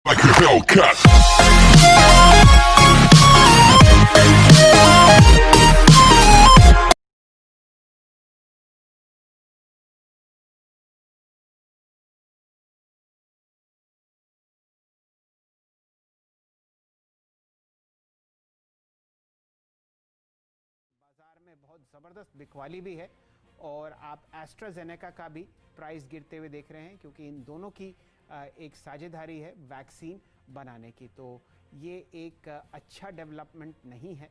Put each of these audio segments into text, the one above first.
Like a Hellcat. बाजार में बहुत ज़बरदस्त बिकवाली भी है और आप एस्ट्राजेनेका का भी प्राइस गिरते हुए देख रहे हैं क्योंकि इन दोनों की एक साझेदारी है वैक्सीन बनाने की। तो ये एक अच्छा डेवलपमेंट नहीं है।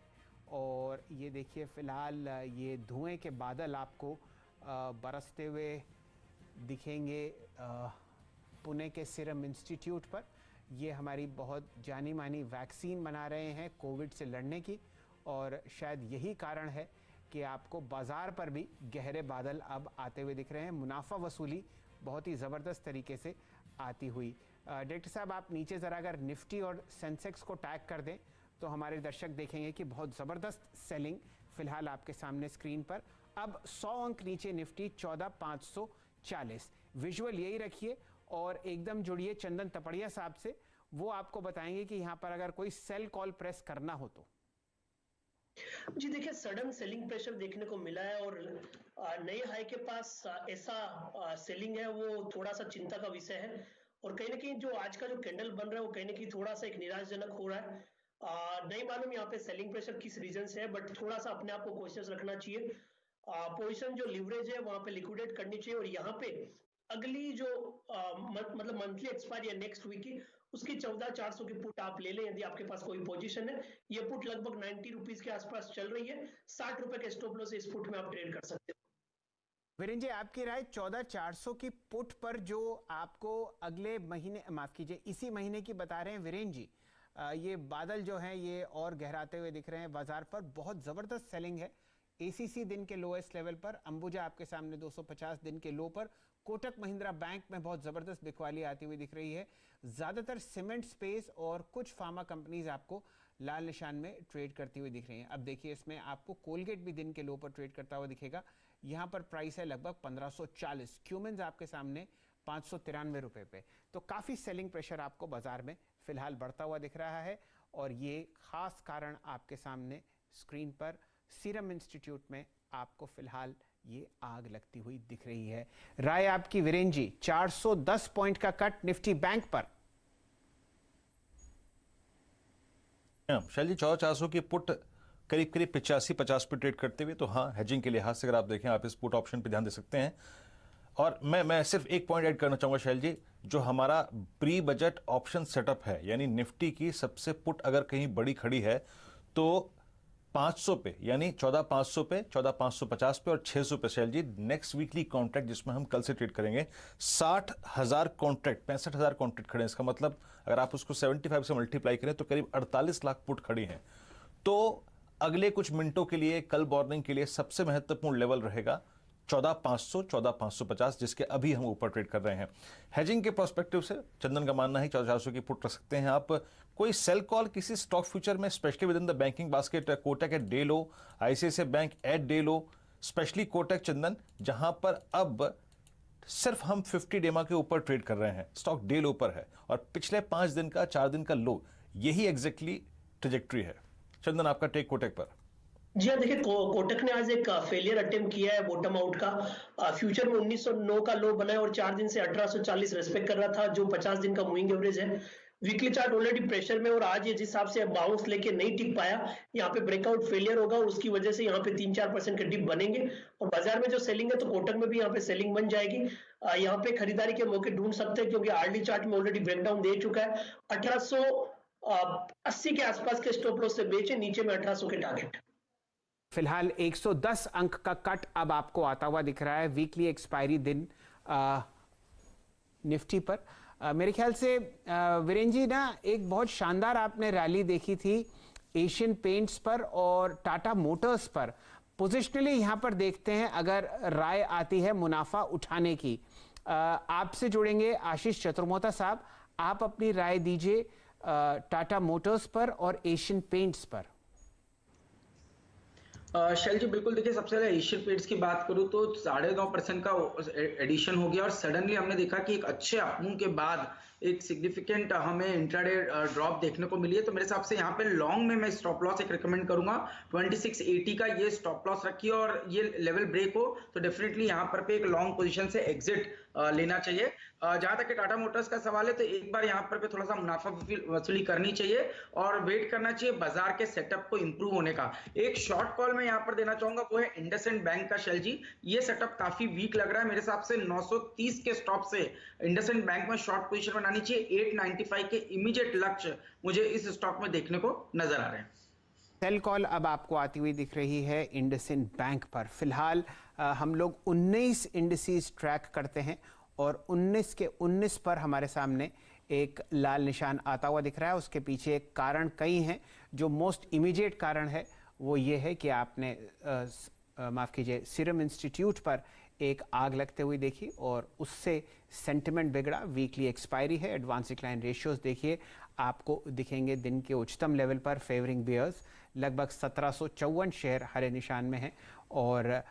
और ये देखिए फ़िलहाल ये धुएं के बादल आपको बरसते हुए दिखेंगे पुणे के सीरम इंस्टीट्यूट पर। ये हमारी बहुत जानी मानी वैक्सीन बना रहे हैं कोविड से लड़ने की, और शायद यही कारण है कि आपको बाजार पर भी गहरे बादल अब आते हुए दिख रहे हैं। मुनाफा वसूली बहुत ही ज़बरदस्त तरीके से आती हुई। डायरेक्टर साहब, आप नीचे ज़रा अगर निफ्टी और सेंसेक्स को टैग कर दें तो हमारे दर्शक देखेंगे कि बहुत ज़बरदस्त सेलिंग फिलहाल आपके सामने स्क्रीन पर। अब 100 अंक नीचे निफ्टी 14,540। विजुअल यही रखिए और एकदम जुड़िए चंदन तपड़िया साहब से, वो आपको बताएंगे कि यहाँ पर अगर कोई सेल कॉल प्रेस करना हो तो। जी देखिए, सडन सेलिंग प्रेशर देखने को मिला है और नए हाई के पास ऐसा सेलिंग है वो थोड़ा सा चिंता का विषय है। और कहीं ना कहीं जो आज का जो कैंडल बन रहा है वो कहीं ना कहीं थोड़ा सा एक निराशाजनक हो रहा है। नहीं मालूम यहाँ पे सेलिंग प्रेशर किस रीजन से है, बट थोड़ा सा अपने आप को कॉशियस रखना चाहिए। पोजीशन जो लिवरेज है वहां पे लिक्विडेट करनी चाहिए। और यहाँ पे अगली जो मतलब मंथली एक्सपायरी है नेक्स्ट वीक की, उसकी 14,400 की पुट आप ले लें यदि आपके पास कोई पोजीशन है। ये पुट लगभग 90 रुपीज के आसपास चल रही है। 60 रुपए के स्टॉप लॉस इस पुट में आप ट्रेड कर सकते हो। वीरेंद्र जी, आपकी राय 14,400 की पुट पर जो आपको अगले महीने, माफ कीजिए इसी महीने की बता रहे हैं वीरेंद्र जी। ये बादल जो हैं ये और गहराते हुए दिख रहे हैं बाजार पर। बहुत जबरदस्त सेलिंग है। एसीसी दिन के लोएस्ट लेवल पर, अंबुजा आपके सामने 250 दिन के लो पर, कोटक महिंद्रा बैंक में बहुत जबरदस्त बिकवाली आती हुई दिख रही है। ज्यादातर सीमेंट स्पेस और कुछ फार्मा कंपनीज आपको लाल निशान में ट्रेड करती हुई दिख रही हैं। अब देखिए इसमें आपको कोलगेट भी दिन के लो पर ट्रेड करता हुआ दिखेगा। यहाँ पर प्राइस है लगभग 1540। क्यूमेंस आपके सामने 593 रुपए पे। तो काफी सेलिंग प्रेशर आपको बाजार में फिलहाल बढ़ता हुआ दिख रहा है। और ये खास कारण आपके सामने स्क्रीन पर सीरम इंस्टीट्यूट में आपको फिलहाल ये आग लगती हुई दिख रही है। राय आपकी वीरेंद्र जी, 410 पॉइंट का कट निफ्टी बैंक पर। शैल जी, 14,400 की पुट करीब करीब 85-50 पे ट्रेड करते हुए, तो हाँ, हेजिंग के लिहाज से अगर आप देखें आप इस पुट ऑप्शन पे ध्यान दे सकते हैं। और मैं सिर्फ एक पॉइंट ऐड करना चाहूंगा शैल जी, जो हमारा प्री बजट ऑप्शन सेटअप है, यानी निफ्टी की सबसे पुट अगर कहीं बड़ी खड़ी है तो 500 पे, यानी 14,500 पे, 14,550 पे और 600 पे शैल जी नेक्स्ट वीकली कॉन्ट्रैक्ट जिसमें हम कल से ट्रेड करेंगे। 60,000 कॉन्ट्रैक्ट, 65,000 कॉन्ट्रैक्ट खड़े हैं। इसका मतलब अगर आप उसको 75 से मल्टीप्लाई करें तो करीब 48 लाख पुट खड़ी हैं। तो अगले कुछ मिनटों के लिए, कल मॉर्निंग के लिए सबसे महत्वपूर्ण लेवल रहेगा 14,500, 14,550, जिसके अभी हम ऊपर ट्रेड कर रहे हैं। हेजिंग के प्रोस्पेक्टिव से चंदन का मानना है 14,400 की पुट रख सकते हैं आप। कोई सेल कॉल किसी स्टॉक फ्यूचर में, specially with in the banking basket, Kotak at day low, ICICI bank at day low, specially Kotak चंदन, जहां पर अब सिर्फ हम 50 डेमा के ऊपर ट्रेड कर रहे हैं, स्टॉक डे लो पर है और पिछले 5 दिन का, 4 दिन का लो, यही एग्जैक्टली ट्रेजेक्ट्री है। चंदन, आपका टेक कोटक पर। जी हाँ, देखिए कोटक ने आज एक फेलियर अटेम्प्ट किया है बॉटम आउट का। फ्यूचर में 1909 का लो बना है और 4 दिन से 1840 रेस्पेक्ट कर रहा था, जो 50 दिन का मूविंग एवरेज है। वीकली चार्ट ऑलरेडी प्रेशर में और आज ये जिस हिसाब से बाउंस लेके नहीं टिक पाया, यहाँ पे ब्रेकआउट फेलियर होगा और उसकी वजह से यहाँ पे 3-4% के डिप बनेंगे। और बाजार में जो सेलिंग है तो कोटक में भी यहाँ पे सेलिंग बन जाएगी। यहाँ पे खरीदारी के मौके ढूंढ सकते हैं क्योंकि आरडी चार्ट में ऑलरेडी ब्रेकडाउन दे चुका है। 1880 के आसपास के स्टॉप लॉस से बेचे, नीचे में 1800 के टारगेट। फिलहाल 110 अंक का कट अब आपको आता हुआ दिख रहा है वीकली एक्सपायरी दिन निफ्टी पर। मेरे ख्याल से वीरेंद्र जी ना, एक बहुत शानदार आपने रैली देखी थी एशियन पेंट्स पर और टाटा मोटर्स पर। पोजिशनली यहां पर देखते हैं अगर राय आती है मुनाफा उठाने की। आपसे जुड़ेंगे आशीष चतुर्मोता साहब, आप अपनी राय दीजिए टाटा मोटर्स पर और एशियन पेंट्स पर। शैल जी, बिल्कुल। देखिए, सबसे पहले एशियन पेंट्स की बात करूं तो 9.5% का एडिशन हो गया और सडनली हमने देखा कि एक अच्छे अपमूव के बाद एक सिग्निफिकेंट हमें इंट्राडे ड्रॉप देखने को मिली है। तो मेरे हिसाब से यहाँ पे लॉन्ग में मैं स्टॉप लॉस एक रिकमेंड करूंगा 2680 का ये स्टॉप लॉस रखिए, और ये लेवल ब्रेक हो तो डेफिनेटली यहाँ पर पे एक लॉन्ग पोजीशन से एग्जिट लेना चाहिए। जहां तक टाटा मोटर्स का सवाल है तो एक बार यहाँ पर पे थोड़ा सा मुनाफा वसूली करनी चाहिए और वेट करना चाहिए बाजार के सेटअप को इंप्रूव होने का। एक शॉर्ट कॉल मैं यहाँ पर देना चाहूंगा वो है इंडसइंड बैंक का। शैल जी, ये सेटअप काफी वीक लग रहा है मेरे हिसाब से। 930 के स्टॉप से इंडसइंड बैंक में शॉर्ट पोजीशन बनानी चाहिए। 895 के इमीडिएट लक्ष्य मुझे इस स्टॉक में देखने को नजर आ रहे हैं। सेल कॉल अब आपको आती हुई दिख रही है इंडसइंड बैंक पर। फिलहाल हम लोग 19 इंडिसेस ट्रैक करते हैं और 19 के 19 पर हमारे सामने एक लाल निशान आता हुआ दिख रहा है। उसके पीछे एक कारण कई हैं। जो मोस्ट इमीडिएट कारण है वो ये है कि आपने माफ़ कीजिए सीरम इंस्टीट्यूट पर एक आग लगते हुई देखी और उससे सेंटिमेंट बिगड़ा। वीकली एक्सपायरी है। एडवांस डिक्लाइन रेशियोज देखिए आपको दिखेंगे दिन के उच्चतम लेवल पर फेवरिंग बियर्स। लगभग 1754 शेयर हरे निशान में हैं और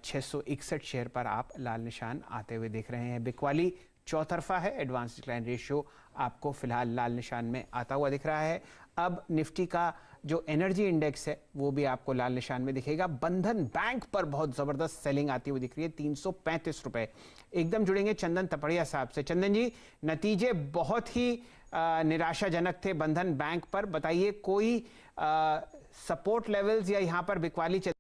661 शेयर पर आप लाल निशान आते हुए देख रहे हैं। बिकवाली चौतरफा है। एडवांस डिक्लाइन रेशियो आपको फिलहाल लाल निशान में आता हुआ दिख रहा है। अब निफ्टी का जो एनर्जी इंडेक्स है वो भी आपको लाल निशान में दिखेगा। बंधन बैंक पर बहुत जबरदस्त सेलिंग आती हुई दिख रही है। 335 रुपए। एकदम जुड़ेंगे चंदन तपड़िया साहब से। चंदन जी, नतीजे बहुत ही निराशाजनक थे बंधन बैंक पर। बताइए कोई सपोर्ट लेवल्स या यहाँ पर बिकवाली चल